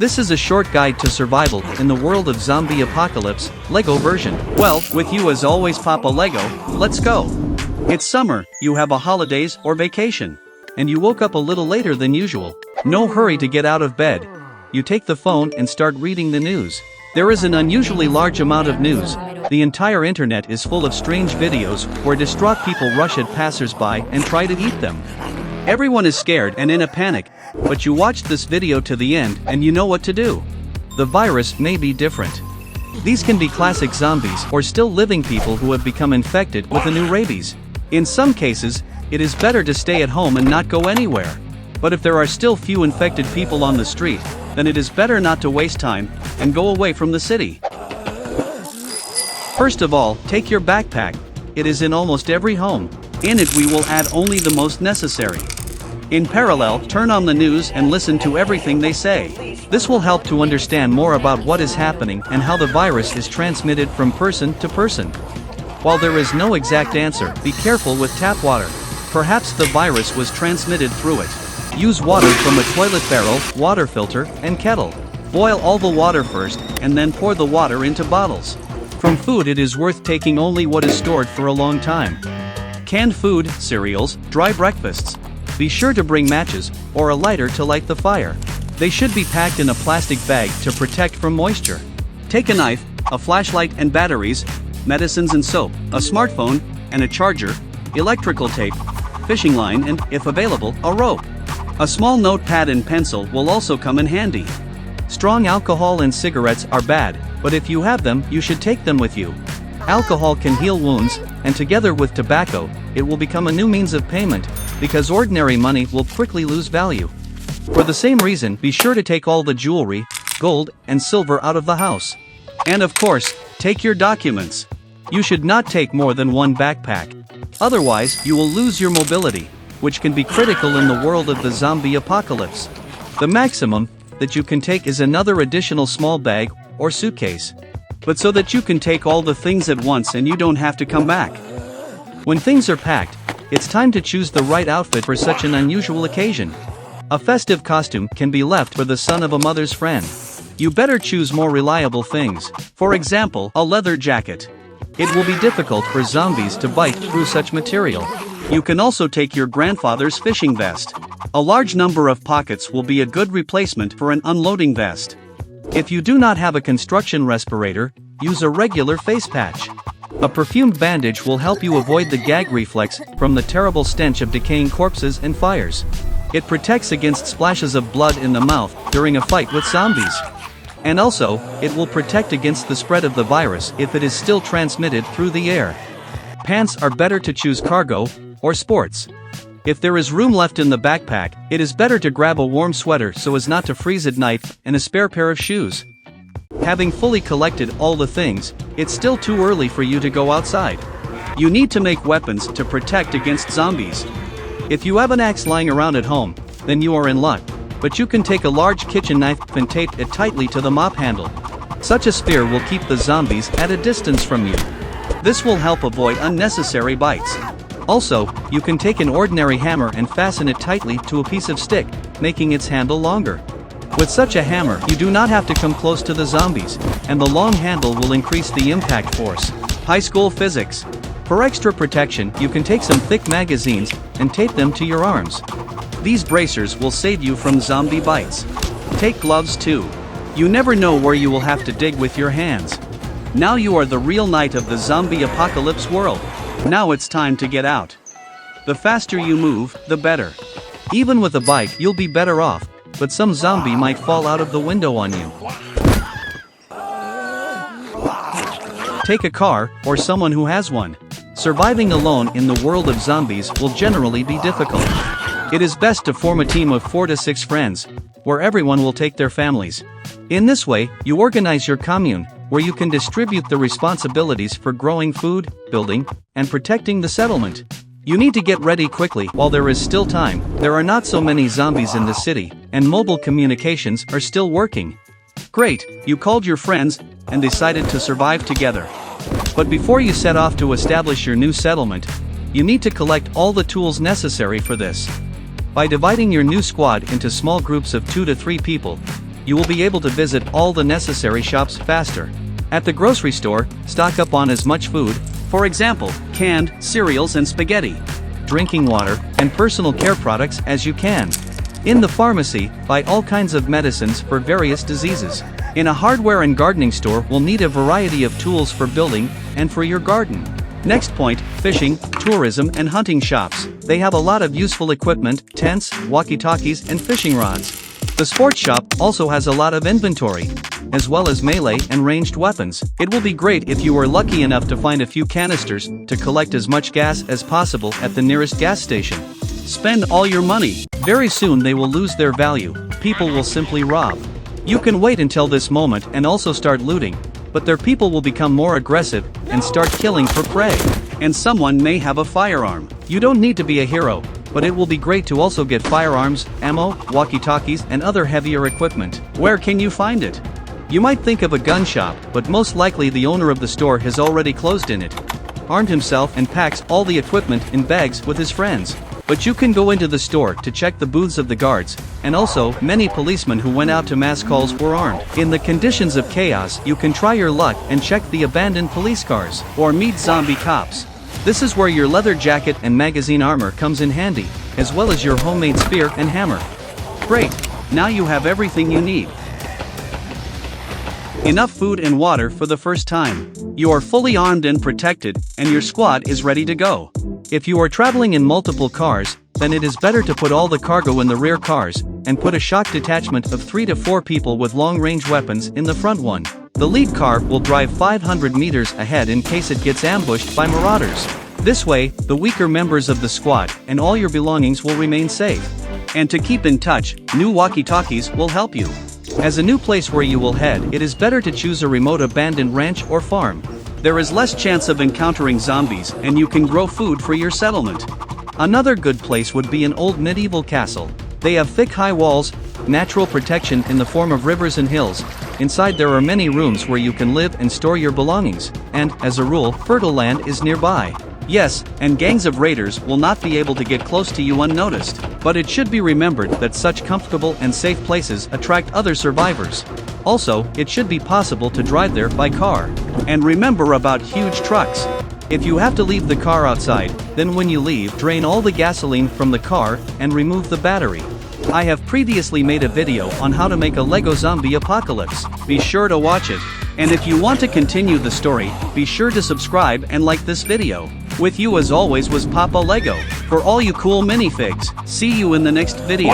This is a short guide to survival in the world of zombie apocalypse, Lego version. Well, with you as always Papa Lego, let's go. It's summer, you have a holidays or vacation. And you woke up a little later than usual. No hurry to get out of bed. You take the phone and start reading the news. There is an unusually large amount of news. The entire internet is full of strange videos where distraught people rush at passers-by and try to eat them. Everyone is scared and in a panic, but you watched this video to the end and you know what to do. The virus may be different. These can be classic zombies or still living people who have become infected with a new rabies. In some cases, it is better to stay at home and not go anywhere. But if there are still few infected people on the street, then it is better not to waste time and go away from the city. First of all, take your backpack. It is in almost every home. In it we will add only the most necessary. In parallel, turn on the news and listen to everything they say. This will help to understand more about what is happening and how the virus is transmitted from person to person. While there is no exact answer, be careful with tap water. Perhaps the virus was transmitted through it. Use water from a toilet barrel, water filter, and kettle. Boil all the water first, and then pour the water into bottles. From food it is worth taking only what is stored for a long time. Canned food, cereals, dry breakfasts. Be sure to bring matches, or a lighter to light the fire. They should be packed in a plastic bag to protect from moisture. Take a knife, a flashlight and batteries, medicines and soap, a smartphone, and a charger, electrical tape, fishing line and, if available, a rope. A small notepad and pencil will also come in handy. Strong alcohol and cigarettes are bad, but if you have them, you should take them with you. Alcohol can heal wounds, and together with tobacco, it will become a new means of payment, because ordinary money will quickly lose value. For the same reason, be sure to take all the jewelry, gold, and silver out of the house. And of course, take your documents. You should not take more than one backpack. Otherwise, you will lose your mobility, which can be critical in the world of the zombie apocalypse. The maximum that you can take is another additional small bag or suitcase. But so that you can take all the things at once and you don't have to come back. When things are packed, it's time to choose the right outfit for such an unusual occasion. A festive costume can be left for the son of a mother's friend. You better choose more reliable things. For example, a leather jacket. It will be difficult for zombies to bite through such material. You can also take your grandfather's fishing vest. A large number of pockets will be a good replacement for an unloading vest. If you do not have a construction respirator, use a regular face patch. A perfumed bandage will help you avoid the gag reflex from the terrible stench of decaying corpses and fires. It protects against splashes of blood in the mouth during a fight with zombies. And also, it will protect against the spread of the virus if it is still transmitted through the air. Pants are better to choose cargo or sports. If there is room left in the backpack, it is better to grab a warm sweater so as not to freeze at night, and a spare pair of shoes. Having fully collected all the things, it's still too early for you to go outside. You need to make weapons to protect against zombies. If you have an axe lying around at home, then you are in luck, but you can take a large kitchen knife and tape it tightly to the mop handle. Such a spear will keep the zombies at a distance from you. This will help avoid unnecessary bites. Also, you can take an ordinary hammer and fasten it tightly to a piece of stick, making its handle longer. With such a hammer, you do not have to come close to the zombies, and the long handle will increase the impact force. High school physics. For extra protection, you can take some thick magazines and tape them to your arms. These bracers will save you from zombie bites. Take gloves too. You never know where you will have to dig with your hands. Now you are the real knight of the zombie apocalypse world. Now it's time to get out. The faster you move, the better. Even with a bike, you'll be better off, but some zombie might fall out of the window on you. Take a car, or someone who has one. Surviving alone in the world of zombies will generally be difficult. It is best to form a team of 4 to 6 friends, where everyone will take their families. In this way, you organize your commune, where you can distribute the responsibilities for growing food, building, and protecting the settlement. You need to get ready quickly while there is still time. There are not so many zombies in the city, and mobile communications are still working. Great, you called your friends and decided to survive together. But before you set off to establish your new settlement, you need to collect all the tools necessary for this. By dividing your new squad into small groups of 2 to 3 people, you will be able to visit all the necessary shops faster. At the grocery store, stock up on as much food, for example, canned cereals and spaghetti, drinking water, and personal care products as you can. In the pharmacy, buy all kinds of medicines for various diseases. In a hardware and gardening store, we'll need a variety of tools for building and for your garden. Next point, fishing, tourism and hunting shops. They have a lot of useful equipment, tents, walkie-talkies and fishing rods. The sports shop also has a lot of inventory, as well as melee and ranged weapons. It will be great if you are lucky enough to find a few canisters to collect as much gas as possible at the nearest gas station. Spend all your money. Very soon they will lose their value. People will simply rob. You can wait until this moment and also start looting, but their people will become more aggressive and start killing for prey. And someone may have a firearm. You don't need to be a hero, but it will be great to also get firearms, ammo, walkie-talkies and other heavier equipment. Where can you find it? You might think of a gun shop, but most likely the owner of the store has already closed in it, armed himself and packs all the equipment in bags with his friends. But you can go into the store to check the booths of the guards, and also, many policemen who went out to mass calls were armed. In the conditions of chaos, you can try your luck and check the abandoned police cars, or meet zombie cops. This is where your leather jacket and magazine armor comes in handy, as well as your homemade spear and hammer. Great! Now you have everything you need. Enough food and water for the first time. You are fully armed and protected, and your squad is ready to go. If you are traveling in multiple cars, then it is better to put all the cargo in the rear cars, and put a shock detachment of 3 to 4 people with long-range weapons in the front one. The lead car will drive 500 meters ahead in case it gets ambushed by marauders. This way, the weaker members of the squad and all your belongings will remain safe. And to keep in touch, new walkie-talkies will help you. As a new place where you will head, it is better to choose a remote abandoned ranch or farm. There is less chance of encountering zombies and you can grow food for your settlement. Another good place would be an old medieval castle. They have thick high walls, natural protection in the form of rivers and hills. Inside there are many rooms where you can live and store your belongings, and, as a rule, fertile land is nearby. Yes, and gangs of raiders will not be able to get close to you unnoticed. But it should be remembered that such comfortable and safe places attract other survivors. Also, it should be possible to drive there by car. And remember about huge trucks. If you have to leave the car outside, then when you leave, drain all the gasoline from the car and remove the battery. I have previously made a video on how to make a Lego zombie apocalypse. Be sure to watch it. And if you want to continue the story, be sure to subscribe and like this video. With you as always was Papa Lego, for all you cool minifigs. See you in the next video.